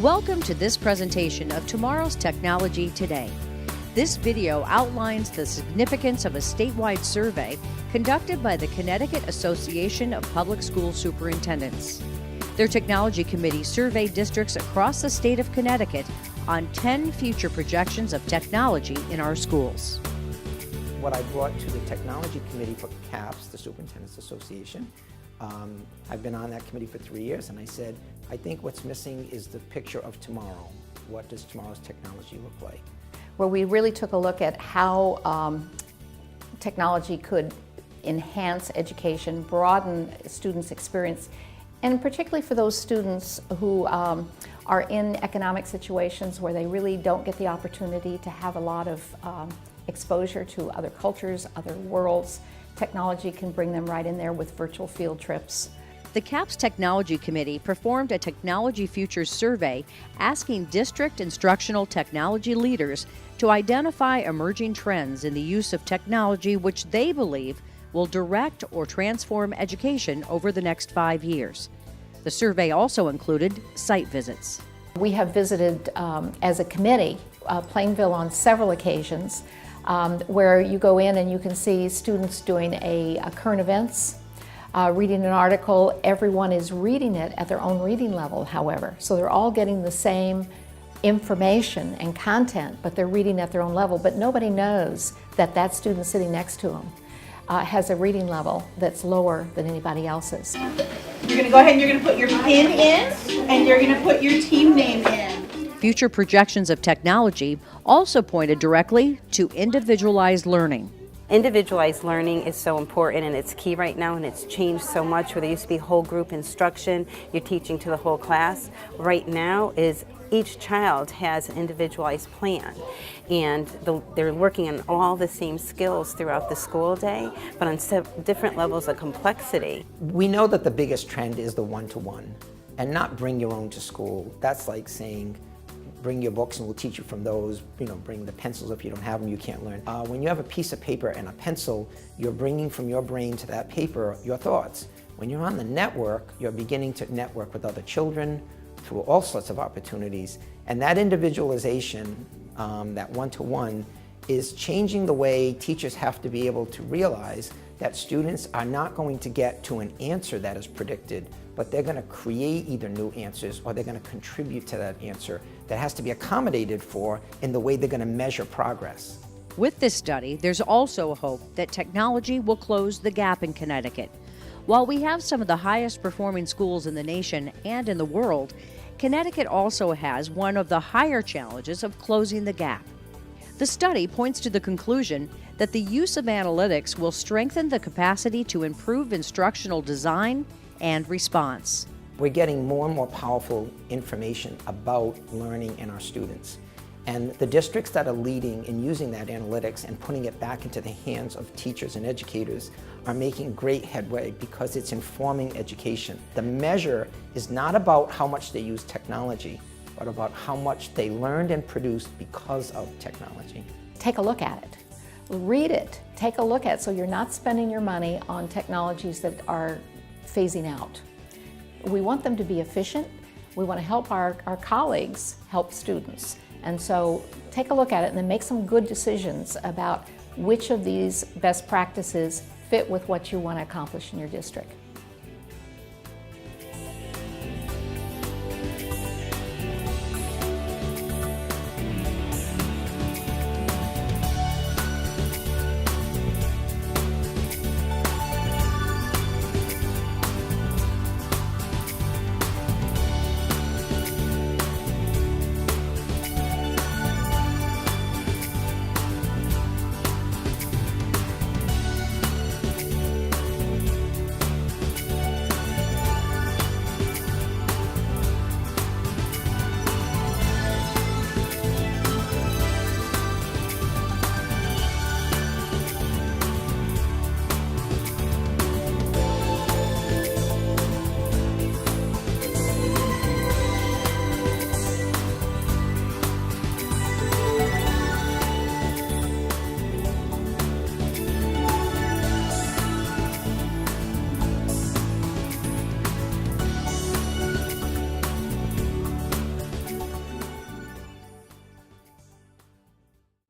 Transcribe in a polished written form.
Welcome to this presentation of Tomorrow's Technology Today. This video outlines the significance of a statewide survey conducted by the Connecticut Association of Public School Superintendents. Their technology committee surveyed districts across the state of Connecticut on 10 future projections of technology in our schools. What I brought to the technology committee for CAPSS, the Superintendents Association, I've been on that committee for 3 years, and I said, I think what's missing is the picture of tomorrow. What does tomorrow's technology look like? Where we really took a look at how technology could enhance education, broaden students' experience, and particularly for those students who are in economic situations where they really don't get the opportunity to have a lot of exposure to other cultures, other worlds. Technology can bring them right in there with virtual field trips. The CAPSS Technology Committee performed a Technology Futures survey asking district instructional technology leaders to identify emerging trends in the use of technology which they believe will direct or transform education over the next 5 years. The survey also included site visits. We have visited as a committee Plainville on several occasions where you go in and you can see students doing a current events, reading an article. Everyone is reading it at their own reading level, however. So they're all getting the same information and content, but they're reading at their own level. But nobody knows that that student sitting next to them has a reading level that's lower than anybody else's. You're going to go ahead and you're going to put your pin in, and you're going to put your team name in. Future projections of technology also pointed directly to individualized learning. Individualized learning is so important, and it's key right now, and it's changed so much where there used to be whole group instruction, you're teaching to the whole class. Right now is each child has an individualized plan, and they're working on all the same skills throughout the school day, but on different levels of complexity. We know that the biggest trend is the one-to-one, and not bring your own to school. That's like saying, bring your books and we'll teach you from those. Bring the pencils. If you don't have them, you can't learn. When you have a piece of paper and a pencil, you're bringing from your brain to that paper your thoughts. When you're on the network, you're beginning to network with other children through all sorts of opportunities. And that individualization, that one-to-one, is changing the way teachers have to be able to realize that students are not going to get to an answer that is predicted, but they're going to create either new answers or they're going to contribute to that answer that has to be accommodated for in the way they're going to measure progress. With this study, there's also a hope that technology will close the gap in Connecticut. While we have some of the highest performing schools in the nation and in the world, Connecticut also has one of the higher challenges of closing the gap. The study points to the conclusion that the use of analytics will strengthen the capacity to improve instructional design and response. We're getting more and more powerful information about learning in our students. And the districts that are leading in using that analytics and putting it back into the hands of teachers and educators are making great headway because it's informing education. The measure is not about how much they use technology, but about how much they learned and produced because of technology. Take a look at it. Read it. Take a look at it so you're not spending your money on technologies that are phasing out. We want them to be efficient. We want to help our colleagues help students. And so take a look at it and then make some good decisions about which of these best practices fit with what you want to accomplish in your district.